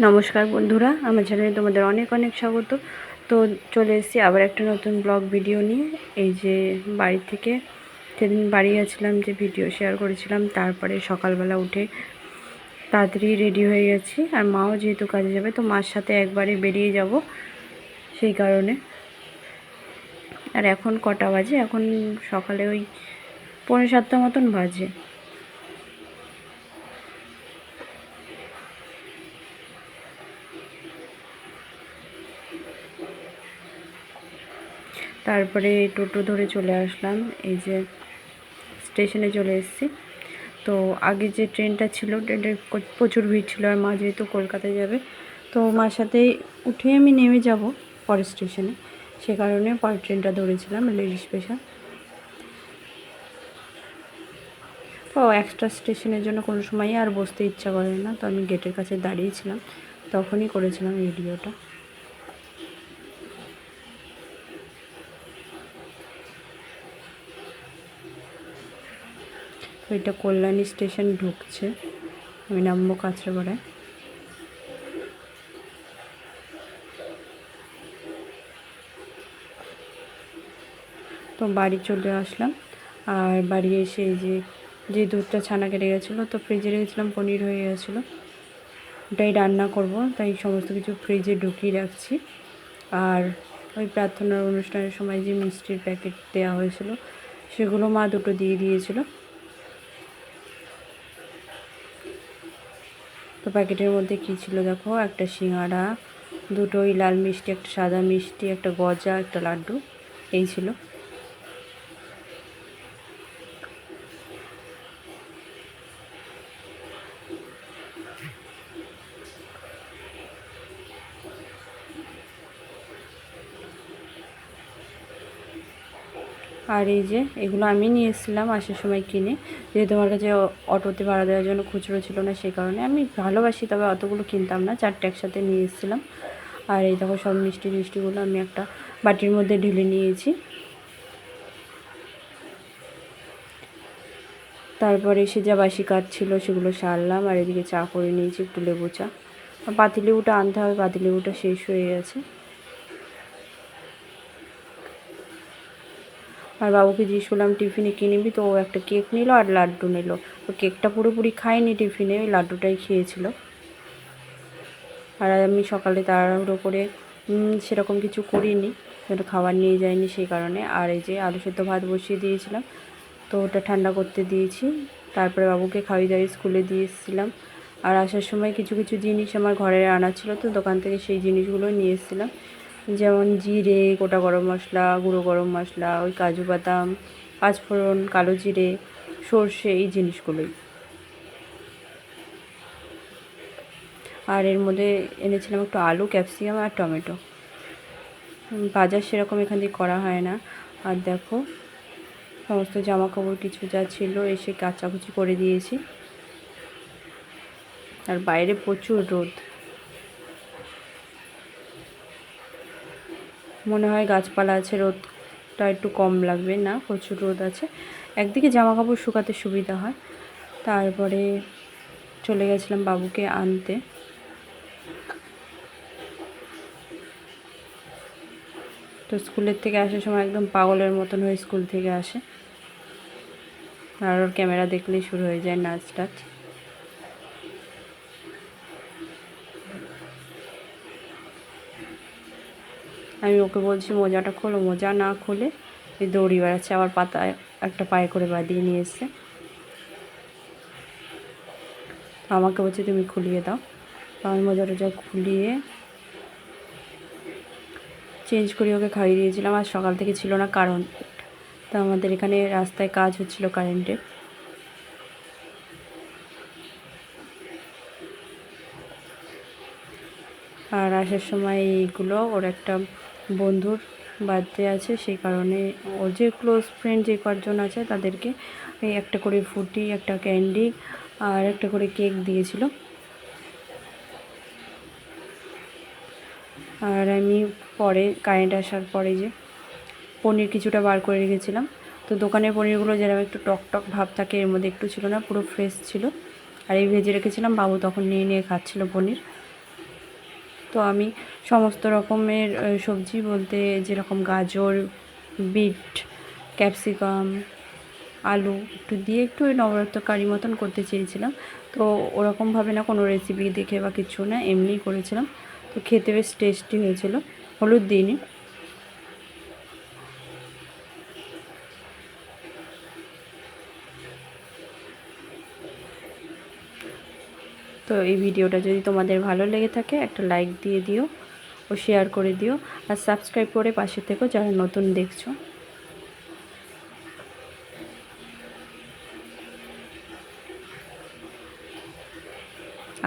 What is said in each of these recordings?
নমস্কার বন্ধুরা, আমার চ্যানেলে তোমাদের অনেক অনেক স্বাগত। তো চলে এসেছি আবার একটা নতুন ব্লগ ভিডিও নিয়ে। এই যে বাড়ি থেকে সেদিন বাড়ি গেছিলাম, যে ভিডিও শেয়ার করেছিলাম, তারপরে সকালবেলা উঠে তাড়াতাড়ি রেডি হয়ে গেছি। আর মাও যেহেতু কাজে যাবে, তো মার সাথে একবারে বেরিয়ে যাব, সেই কারণে। আর এখন কটা বাজে? এখন সকালে ওই 6:45 মতন বাজে। তারপরে টোটো ধরে চলে আসলাম, এই যে স্টেশনে চলে এসেছি। তো আগে যে ট্রেনটা ছিল, ট্রেনটা প্রচুর ভিড় ছিল, আর মা যেহেতু কলকাতায় যাবে, তো মার সাথে উঠে আমি নেমে যাব পরের স্টেশনে, সে কারণে পরের ট্রেনটা ধরেছিলাম, লেডি স্পেশাল। তো এক্সট্রা স্টেশনের জন্য কোনো সময়ই আর বসতে ইচ্ছা করে না, তো আমি গেটের কাছে দাঁড়িয়েছিলাম, তখনই করেছিলাম ভিডিওটা। তো এটা কল্যাণী স্টেশন ঢুকছে, আমি নামবো কাঁচরাপাড়ায়। তো বাড়ি চলে আসলাম। আর বাড়ি এসে এই যে দুধটা ছানা কেটে গেছিলো, তো ফ্রিজে রেখেছিলাম, পনির হয়ে গেছিলো, ওটাই রান্না করব, তাই সমস্ত কিছু ফ্রিজে ঢুকিয়ে রাখছি। আর ওই প্রার্থনার অনুষ্ঠানের সময় যে মিষ্টির প্যাকেট দেওয়া হয়েছিল, সেগুলো মা দুটো দিয়ে দিয়েছিল। তো প্যাকেটের মধ্যে কী ছিল দেখো, একটা সিঙ্গাড়া, দুটোই লাল মিষ্টি, একটা সাদা মিষ্টি, একটা গজা, একটা লাড্ডু, এই ছিল। আর এই যে এগুলো আমি নিয়ে এসেছিলাম আসার সময় কিনে, যেহেতু আমার কাছে অটোতে ভাড়া দেওয়ার জন্য খুচরো ছিল না, সেই কারণে। আমি ভালোবাসি, তবে অতগুলো কিনতাম না, 4টে একসাথে নিয়ে এসেছিলাম। আর এই দেখো সব মিষ্টিগুলো আমি একটা বাটির মধ্যে ঢেলে নিয়েছি। তারপরে এসে যা বাসি কাজ ছিল সেগুলো সারলাম, আর এদিকে চা করে নিয়েছি, একটু লেবু চা। পাতিলেবুটা আনতে হবে, পাতিলেবুটা শেষ হয়ে গেছে। আর বাবুকে জিজ্ঞেস করলাম টিফিনে কী নিবি, তো ও একটা কেক নিল আর লাড্ডু নিল। তো কেকটা পুরোপুরি খায়নি টিফিনে, ওই লাড্ডুটাই খেয়েছিল। আর আমি সকালে তাড়াহুড়ো করে সেরকম কিছু করিনি, যেন খাবার নিয়ে যায়নি, সেই কারণে। আর এই যে আলু সেদ্ধ ভাত বসিয়ে দিয়েছিলাম, তো ওটা ঠান্ডা করতে দিয়েছি। তারপরে বাবুকে খাইয়ে দাইয়ে স্কুলে দিয়ে এসেছিলাম। আর আসার সময় কিছু কিছু জিনিস আমার ঘরে আনা ছিল, তো দোকান থেকে সেই জিনিসগুলো নিয়ে এসেছিলাম, যেমন জিরে, গোটা গরম মশলা, গুঁড়ো গরম মশলা, ওই কাজু বাদাম, পাঁচফোড়ন, কালো জিরে, সর্ষে, এই জিনিসগুলোই। আর এর মধ্যে এনেছিলাম একটু আলু, ক্যাপসিকাম আর টমেটো। বাজার সেরকম এখান থেকে করা হয় না। আর দেখো সমস্ত জামা কাপড় কিছু যা ছিল এসে কাচাকুচি করে দিয়েছি। আর বাইরে প্রচুর রোদ, মনে হয় গাছপালা আছে, রোদটা একটু কম লাগবে, না প্রচুর রোদ আছে। একদিকে জামা কাপড় শুকাতে সুবিধা হয়। তারপরে চলে গেছিলাম বাবুকে আনতে। তো স্কুলের থেকে আসার সময় একদম পাগলের মতন হয়ে স্কুল থেকে আসে, আর ওর ক্যামেরা দেখলেই শুরু হয়ে যায় নাচ টাচ। আমি ওকে বলছি মোজাটা খোলো, মোজা না খুলে এই দৌড়ি বেড়াচ্ছে, আবার পাতায় একটা পায়ে করে বাঁধিয়ে নিয়ে এসছে। আমাকে বলছে তুমি খুলিয়ে দাও, তো আমি মোজা টোজা খুলিয়ে চেঞ্জ করে ওকে খাইয়ে দিয়েছিলাম। আর সকাল থেকে ছিল না কারেন্ট, তো আমাদের এখানে রাস্তায় কাজ হচ্ছিল কারেন্টের। আর আসার সময় এইগুলো ওর একটা বন্ধুর বার্থডে আছে, সেই কারণে ওর যে ক্লোজ ফ্রেন্ড যে কজন আছে তাদেরকে এই একটা করে ফুটি, একটা ক্যান্ডি আর একটা করে কেক দিয়েছিল। আর আমি পরে কারেন্ট আসার পরে যে পনির কিছুটা বার করে রেখেছিলাম, তো দোকানের পনিরগুলো যেরকম একটু টক টক ভাব থাকে, এর মধ্যে একটু ছিল না, পুরো ফ্রেশ ছিল। আর এই ভেজে রেখেছিলাম, বাবু তখন নিয়ে নিয়ে খাচ্ছিল পনির। তো আমি সমস্ত রকমের সবজি বলতে যেরকম গাজর, বিট, ক্যাপসিকাম, আলু একটু দিয়ে একটু ওই নবরত্ন কারি মতন করতে চেয়েছিলাম। তো ওরকমভাবে না কোনো রেসিপি দেখে বা কিছু না, এমনিই করেছিলাম। তো খেতে বেশ টেস্টি হয়েছিল। হলুদ দিইনি। তো এই ভিডিওটা যদি তোমাদের ভালো লেগে থাকে একটা লাইক দিয়ে দিও ও শেয়ার করে দিও, আর সাবস্ক্রাইব করে পাশে থেকো যারা নতুন দেখছো।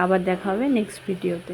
আবার দেখা হবে নেক্সট ভিডিওতে।